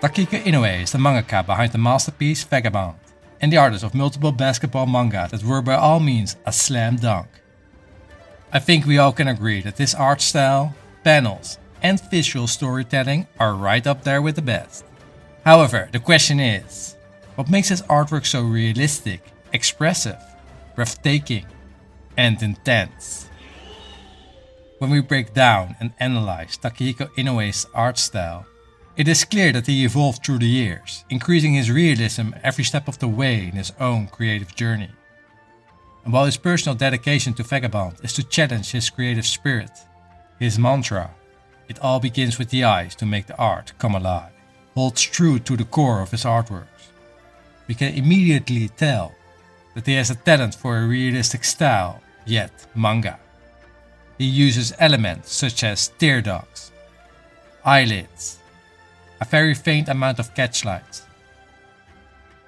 Takehiko Inoue is the mangaka behind the masterpiece Vagabond, and the artist of multiple basketball manga that were by all means a slam dunk. I think we all can agree that this art style, panels, and visual storytelling are right up there with the best. However, the question is, what makes his artwork so realistic, expressive, breathtaking, and intense? When we break down and analyze Takehiko Inoue's art style, it is clear that he evolved through the years, increasing his realism every step of the way in his own creative journey. And while his personal dedication to Vagabond is to challenge his creative spirit, his mantra, "It all begins with the eyes to make the art come alive," holds true to the core of his artworks. We can immediately tell that he has a talent for a realistic style, yet manga. He uses elements such as tear ducts, eyelids, a very faint amount of catchlights,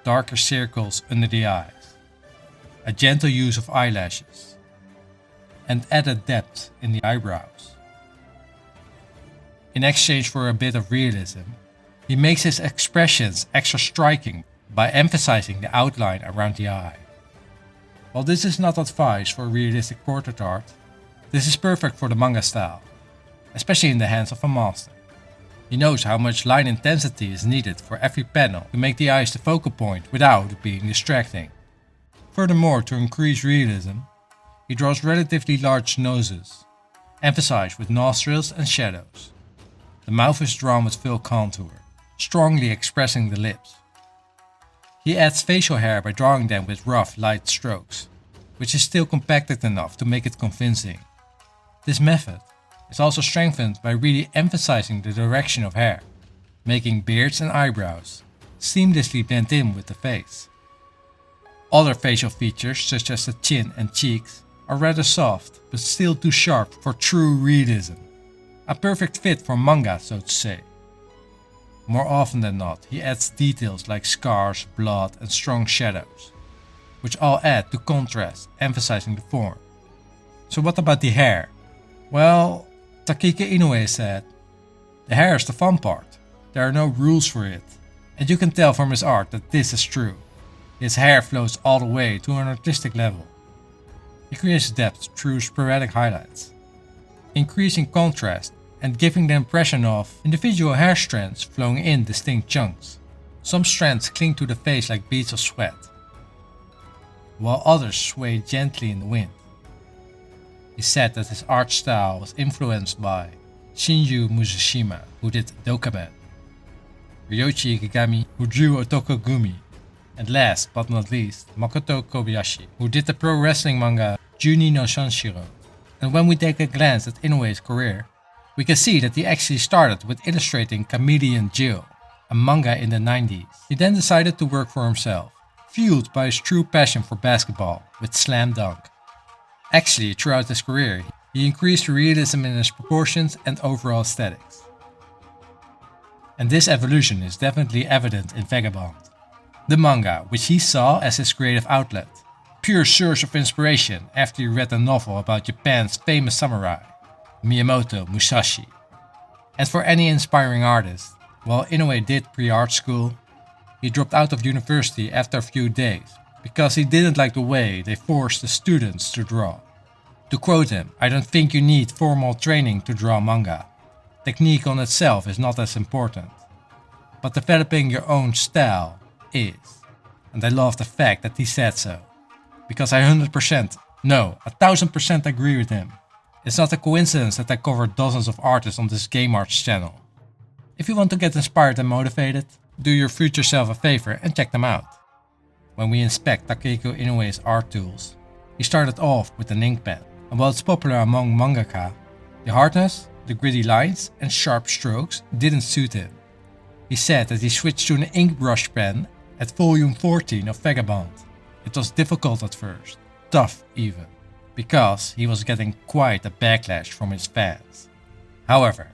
darker circles under the eyes, a gentle use of eyelashes, and added depth in the eyebrows. In exchange for a bit of realism, he makes his expressions extra striking by emphasizing the outline around the eye. While this is not advice for realistic portrait art, this is perfect for the manga style, especially in the hands of a master. He knows how much line intensity is needed for every panel to make the eyes the focal point without being distracting. Furthermore, to increase realism, he draws relatively large noses, emphasized with nostrils and shadows. The mouth is drawn with full contour, strongly expressing the lips. He adds facial hair by drawing them with rough, light strokes, which is still compacted enough to make it convincing. This method is also strengthened by really emphasizing the direction of hair, making beards and eyebrows seamlessly blend in with the face. Other facial features such as the chin and cheeks are rather soft but still too sharp for true realism. A perfect fit for manga, so to say. More often than not, he adds details like scars, blood and strong shadows, which all add to contrast, emphasizing the form. So what about the hair? Well, Takehiko Inoue said, "The hair is the fun part. There are no rules for it. And you can tell from his art that this is true. His hair flows all the way to an artistic level. He creates depth through sporadic highlights, increasing contrast and giving the impression of individual hair strands flowing in distinct chunks. Some strands cling to the face like beads of sweat, while others sway gently in the wind." He said that his art style was influenced by Shinju Musashima, who did Dokumen, Ryoichi Ikegami, who drew Otokogumi, and last but not least, Makoto Kobayashi, who did the pro wrestling manga Juni no Shanshiro. And when we take a glance at Inoue's career, we can see that he actually started with illustrating Chameleon Jill, a manga in the 90s. He then decided to work for himself, fueled by his true passion for basketball with Slam Dunk. Actually, throughout his career, he increased realism in his proportions and overall aesthetics. And this evolution is definitely evident in Vagabond, the manga which he saw as his creative outlet, pure source of inspiration after he read a novel about Japan's famous samurai, Miyamoto Musashi. And for any inspiring artist, while Inoue did pre-art school, he dropped out of university after a few days because he didn't like the way they forced the students to draw. To quote him, "I don't think you need formal training to draw manga. Technique on itself is not as important, but developing your own style is." And I love the fact that he said so, because I 1000% agree with him. It's not a coincidence that I covered dozens of artists on this Game Arts channel. If you want to get inspired and motivated, do your future self a favor and check them out. When we inspect Takehiko Inoue's art tools, he started off with an ink pen, and while it's popular among mangaka, the hardness, the gritty lines and sharp strokes didn't suit him. He said that he switched to an ink brush pen at volume 14 of Vagabond. It was difficult at first, tough even, because he was getting quite a backlash from his fans. However,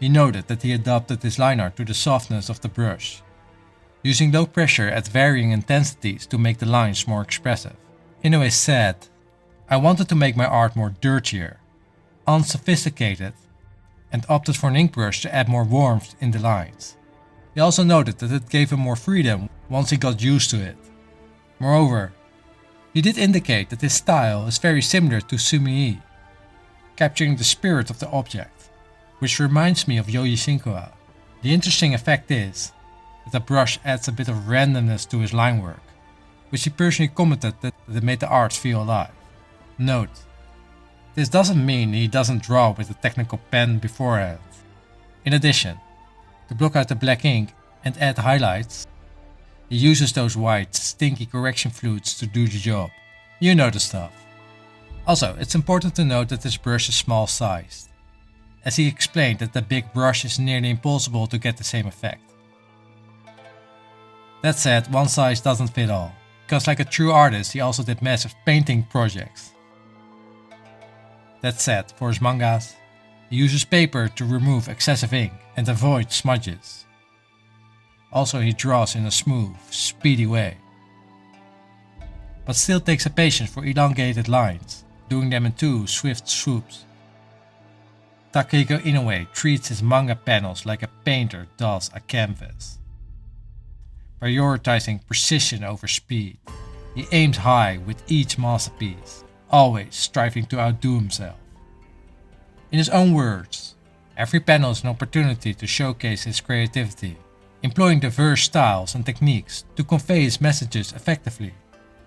he noted that he adapted his line art to the softness of the brush, using low pressure at varying intensities to make the lines more expressive. Inoue said, "I wanted to make my art more dirtier, unsophisticated, and opted for an ink brush to add more warmth in the lines. He also noted that it gave him more freedom once he got used to it. Moreover, he did indicate that his style is very similar to Sumii, capturing the spirit of the object, which reminds me of Yoji Shinkwa. The interesting effect is that the brush adds a bit of randomness to his line work, which he personally commented that it made the art feel alive. Note: this doesn't mean he doesn't draw with a technical pen beforehand. In addition, to block out the black ink and add highlights, he uses those white, stinky correction fluids to do the job. You know the stuff. Also, it's important to note that this brush is small sized, as he explained that the big brush is nearly impossible to get the same effect. That said, one size doesn't fit all, because like a true artist he also did massive painting projects. That said, for his mangas, he uses paper to remove excessive ink and avoid smudges. Also, he draws in a smooth, speedy way, but still takes a patience for elongated lines, doing them in 2 swift swoops. Takehiko Inoue treats his manga panels like a painter does a canvas, prioritizing precision over speed. He aims high with each masterpiece, always striving to outdo himself. In his own words, every panel is an opportunity to showcase his creativity, employing diverse styles and techniques to convey his messages effectively.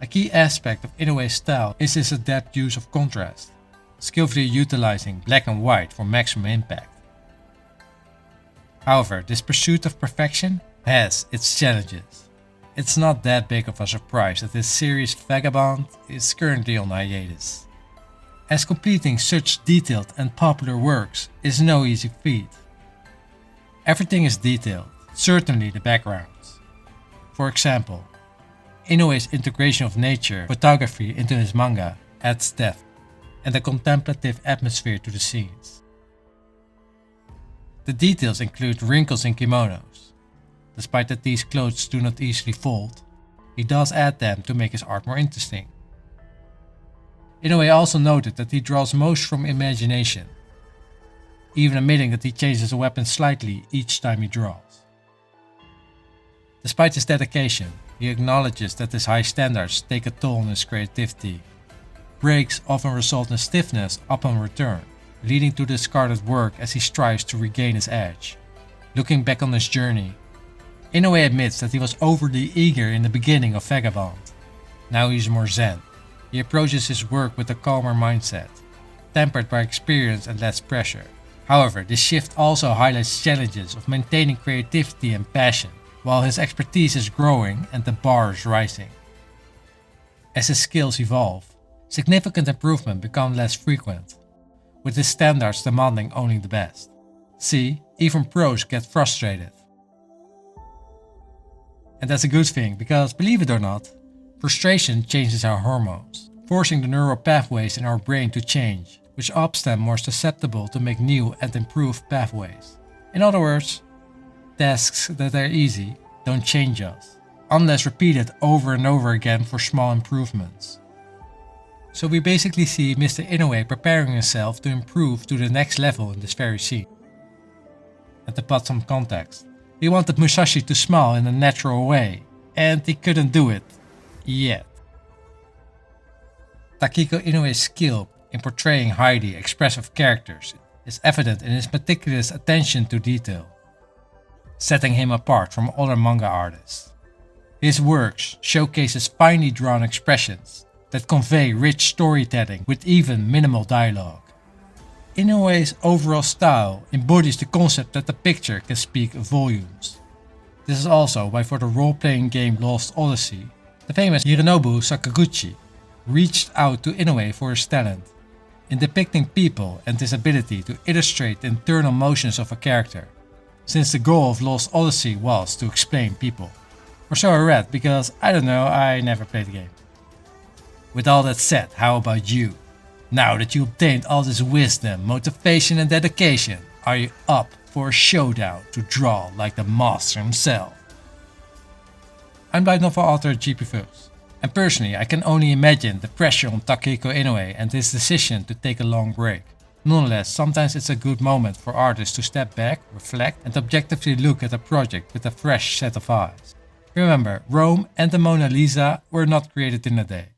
A key aspect of Inoue's style is his adept use of contrast, skillfully utilizing black and white for maximum impact. However, this pursuit of perfection has its challenges. It's not that big of a surprise that his series Vagabond is currently on hiatus, as completing such detailed and popular works is no easy feat. Everything is detailed, certainly the backgrounds. For example, Inoue's integration of nature photography into his manga adds depth and a contemplative atmosphere to the scenes. The details include wrinkles in kimonos. Despite that these clothes do not easily fold, he does add them to make his art more interesting. Inoue also noted that he draws most from imagination, even admitting that he changes a weapon slightly each time he draws. Despite his dedication, he acknowledges that his high standards take a toll on his creativity. Breaks often result in stiffness upon return, leading to discarded work as he strives to regain his edge. Looking back on his journey, Inoue admits that he was overly eager in the beginning of Vagabond. Now he is more zen. He approaches his work with a calmer mindset, tempered by experience and less pressure. However, this shift also highlights challenges of maintaining creativity and passion, while his expertise is growing and the bar is rising. As his skills evolve, significant improvement becomes less frequent, with his standards demanding only the best. See, even pros get frustrated. And that's a good thing, because believe it or not, frustration changes our hormones, forcing the neural pathways in our brain to change, which makes them more susceptible to make new and improved pathways. In other words, tasks that are easy don't change us, unless repeated over and over again for small improvements. So we basically see Mr. Inoue preparing himself to improve to the next level in this very scene. And to put some context, he wanted Musashi to smile in a natural way, and he couldn't do it yet. Takehiko Inoue's skill in portraying highly expressive characters is evident in his meticulous attention to detail, setting him apart from other manga artists. His works showcases finely drawn expressions that convey rich storytelling with even minimal dialogue. Inoue's overall style embodies the concept that the picture can speak volumes. This is also why for the role-playing game Lost Odyssey, the famous Hironobu Sakaguchi reached out to Inoue for his talent in depicting people and his ability to illustrate the internal motions of a character, since the goal of Lost Odyssey was to explain people. Or so I read, because I don't know, I never played the game. With all that said, how about you? Now that you obtained all this wisdom, motivation and dedication, are you up for a showdown to draw like the master himself? I'm light novel author GP Phils, and personally I can only imagine the pressure on Takehiko Inoue and his decision to take a long break. Nonetheless, sometimes it's a good moment for artists to step back, reflect, and objectively look at a project with a fresh set of eyes. Remember, Rome and the Mona Lisa were not created in a day.